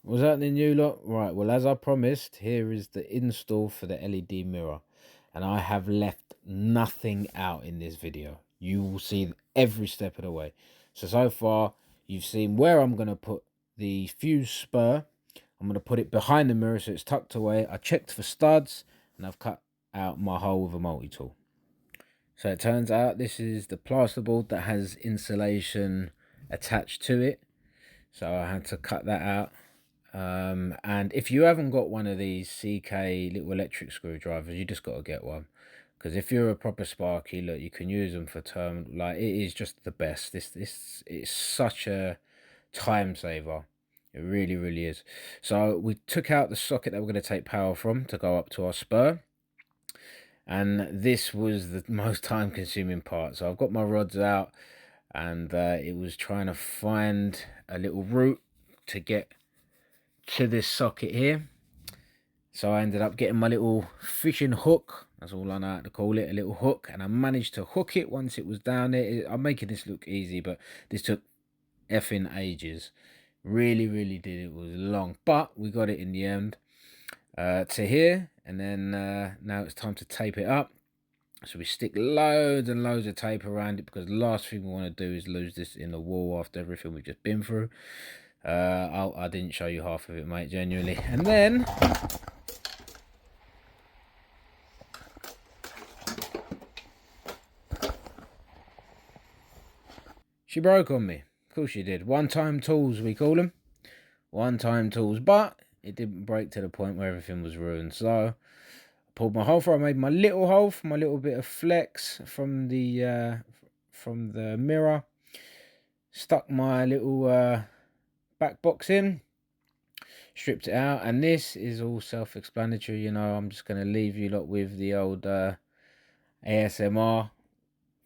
Was that the new lot? Right, well, as I promised, here is the install for the LED mirror. And I have left nothing out in this video. You will see every step of the way. So far, you've seen where I'm going to put the fuse spur. I'm going to put it behind the mirror so it's tucked away. I checked for studs, and I've cut out my hole with a multi-tool. So it turns out this is the plasterboard that has insulation attached to it. So I had to cut that out. And if you haven't got one of these CK little electric screwdrivers, you just got to get one, because if you're a proper Sparky, look, you can use them for term. Like, it is just the best. This it's such a time saver. It really, really is. So we took out the socket that we're going to take power from to go up to our spur, and this was the most time consuming part. So I've got my rods out, and it was trying to find a little route to get to this socket here. So I ended up getting my little fishing hook. That's all I know how to call it, a little hook. And I managed to hook it once it was down there. I'm making this look easy, but this took effing ages. Really, really did. It was long, but we got it in the end to here. And then now it's time to tape it up. So we stick loads and loads of tape around it, because the last thing we want to do is lose this in the wall after everything we've just been through. I didn't show you half of it, mate, genuinely. And then she broke on me. Of course she did. One-time tools, we call them. One-time tools. But it didn't break to the point where everything was ruined. So I pulled my hole through. I made my little hole for my little bit of flex from the mirror. Stuck my little back box in. Stripped it out. And this is all self-explanatory. You know, I'm just going to leave you lot with the old ASMR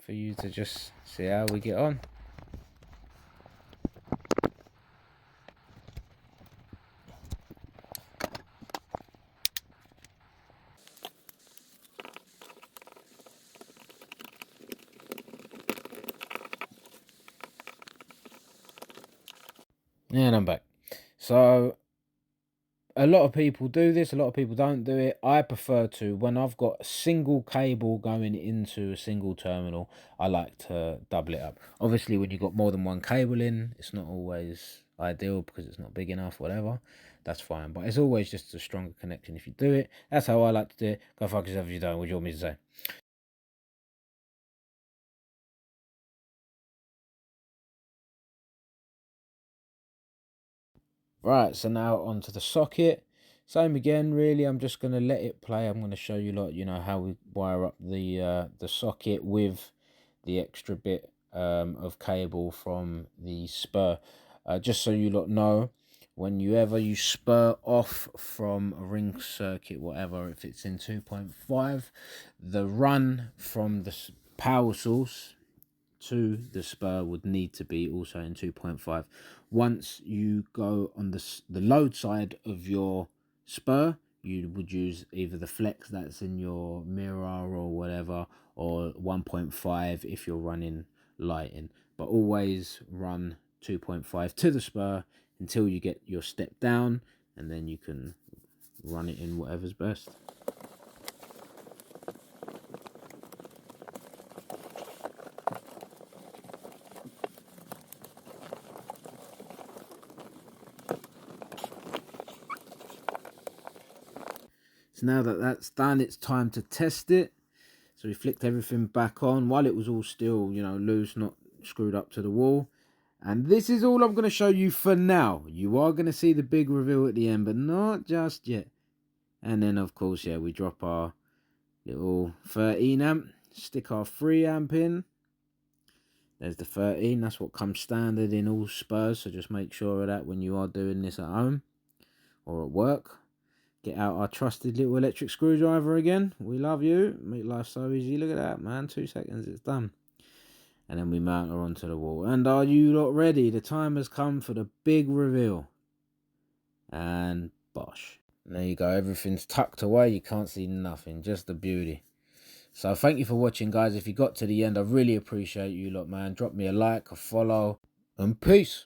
for you to just see how we get on. And I'm back. So a lot of people do this, a lot of people don't do it. I prefer to, when I've got a single cable going into a single terminal, I like to double it up. Obviously, when you've got more than one cable in, it's not always ideal because it's not big enough, whatever. That's fine. But it's always just a stronger connection if you do it. That's how I like to do it. Go fuck yourself if you don't. What do you want me to say? Right, so now onto the socket. Same again, really. I'm just going to let it play. I'm going to show you lot, you know, how we wire up the socket with the extra bit of cable from the spur. Just so you lot know, whenever you spur off from a ring circuit, whatever, if it's in 2.5, the run from the power source to the spur would need to be also in 2.5. Once you go on the load side of your spur, you would use either the flex that's in your mirror or whatever, or 1.5 if you're running lighting. But always run 2.5 to the spur until you get your step down, and then you can run it in whatever's best. So now that that's done, it's time to test it. So we flicked everything back on while it was all still, you know, loose, not screwed up to the wall. And this is all I'm going to show you for now. You are going to see the big reveal at the end, but not just yet. And then, of course, yeah, we drop our little 13 amp, stick our 3 amp in. There's the 13. That's what comes standard in all spurs. So just make sure of that when you are doing this at home or at work. Get out our trusted little electric screwdriver again. We love you. Make life so easy. Look at that, man. 2 seconds, it's done. And then we mount her onto the wall. And are you lot ready? The time has come for the big reveal. And bosh. There you go. Everything's tucked away. You can't see nothing. Just the beauty. So thank you for watching, guys. If you got to the end, I really appreciate you lot, man. Drop me a like, a follow, and peace.